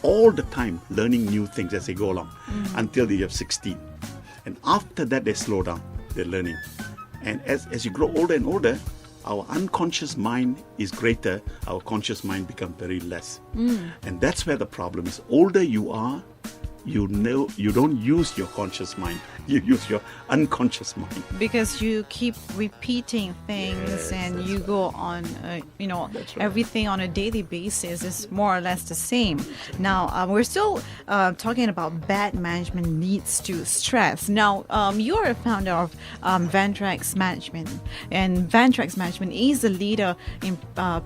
all the time learning new things as they go along until they have 16. And after that, they slow down, they're learning. And as you grow older and older, our unconscious mind is greater, our conscious mind becomes very less. And that's where the problem is. Older you are, you don't use your conscious mind, you use your unconscious mind. Because you keep repeating things, and you go on, That's right. everything on a daily basis is more or less the same. Now, we're still talking about bad management leads to stress. Now, you're a founder of Vantrex Management, and Vantrex Management is a leader in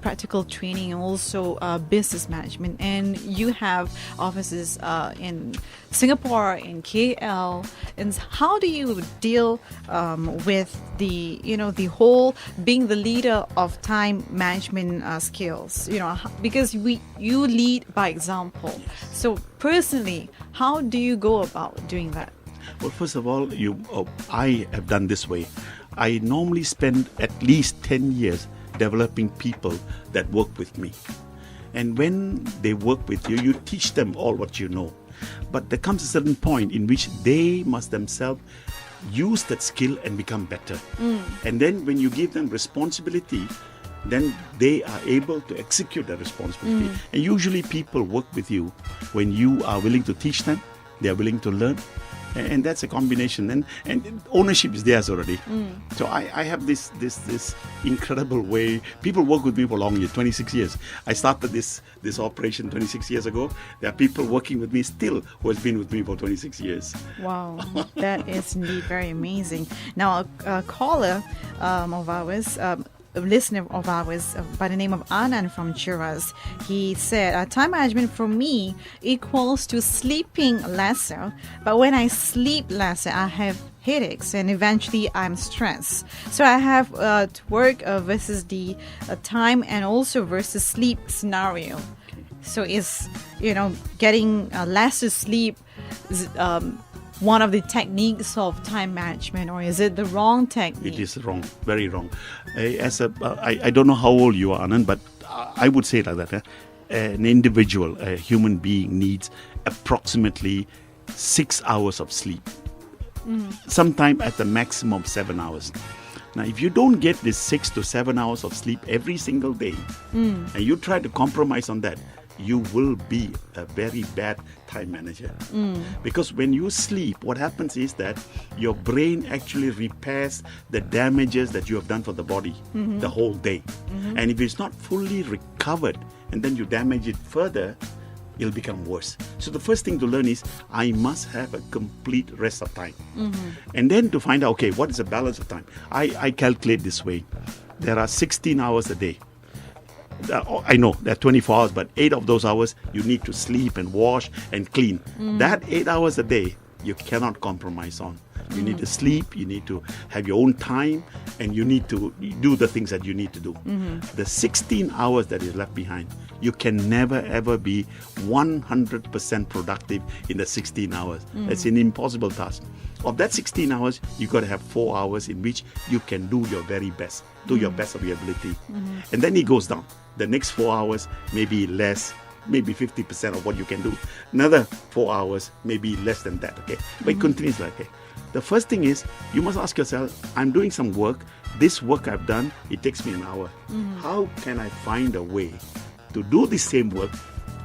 practical training and also business management. And you have offices in Singapore, in KL. And how do you deal with the whole being the leader of time management skills? Because you lead by example. So personally, how do you go about doing that? Well, first of all, I have done this way. I normally spend at least 10 years developing people that work with me. And when they work with you, you teach them all what you know. But there comes a certain point in which they must themselves use that skill and become better. And then when you give them responsibility, then they are able to execute that responsibility. And usually people work with you when you are willing to teach them, they are willing to learn. And that's a combination, and ownership is theirs already. So I have this incredible way. People work with me for long years, 26 years. I started this operation 26 years ago. There are people working with me still who has been with me for 26 years. Wow, that is indeed very amazing. Now, a caller of ours, a listener of ours by the name of Anand from Chiras, he said, time management for me equals to sleeping lesser, but when I sleep lesser, I have headaches and eventually I'm stressed. So I have to work versus the time and also versus sleep scenario. So is getting lesser sleep one of the techniques of time management, or is it the wrong technique? It is wrong, very wrong. I don't know how old you are, Anand, but I would say like that. An individual, a human being, needs approximately 6 hours of sleep. Sometime at the maximum 7 hours. Now, if you don't get this 6 to 7 hours of sleep every single day, and you try to compromise on that, you will be a very bad time manager. Because when you sleep, what happens is that your brain actually repairs the damages that you have done for the body the whole day. And if it's not fully recovered and then you damage it further, it'll become worse. So the first thing to learn is I must have a complete rest of time. And then to find out, okay, what is the balance of time? I calculate this way. There are 16 hours a day. I know there are 24 hours, but 8 of those hours you need to sleep and wash and clean. That 8 hours a day you cannot compromise on. You need to sleep, you need to have your own time, and you need to do the things that you need to do. The 16 hours that is left behind, you can never ever be 100% productive in the 16 hours. It's an impossible task. Of that 16 hours, you got to have 4 hours in which you can do your very best, do your best of your ability. And then it goes down. The next 4 hours, maybe less, maybe 50% of what you can do. Another 4 hours, maybe less than that, okay? But it continues like that. The first thing is, you must ask yourself, I'm doing some work. This work I've done, it takes me an hour. How can I find a way to do the same work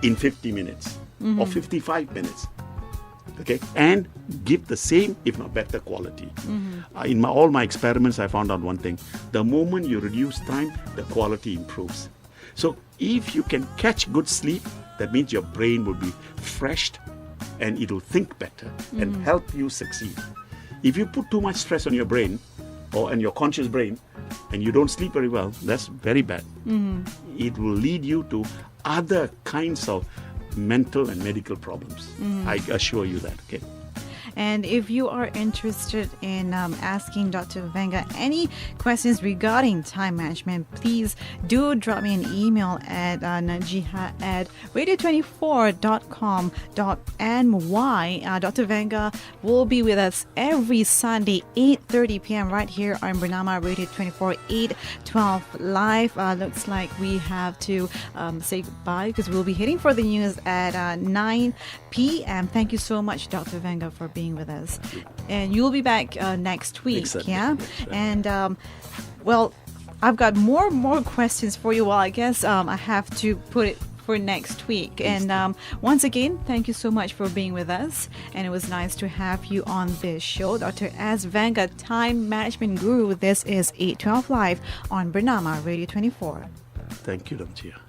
in 50 minutes or 55 minutes? Okay, and give the same, if not better quality. In all my experiments, I found out one thing. The moment you reduce time, the quality improves. So if you can catch good sleep, that means your brain will be freshed and it will think better and help you succeed. If you put too much stress on your brain or on your conscious brain and you don't sleep very well, that's very bad. It will lead you to other kinds of mental and medical problems. I assure you that, okay? And if you are interested in asking Dr. Venga any questions regarding time management, please do drop me an email at najiha@radio24.com.my. Dr. Venga will be with us every Sunday, 8:30 p.m. right here on Bernama Radio 24 812 Live. Looks like we have to say goodbye because we'll be heading for the news at 9 p.m. Thank you so much, Dr. Venga, for being with us. And you'll be back next week. Exactly. Yeah? And, well, I've got more questions for you. Well, I guess I have to put it for next week. And once again, thank you so much for being with us. And it was nice to have you on this show. Dr. S. Venga, Time Management Guru. This is 812 Live on Bernama Radio 24. Thank you, Namjia.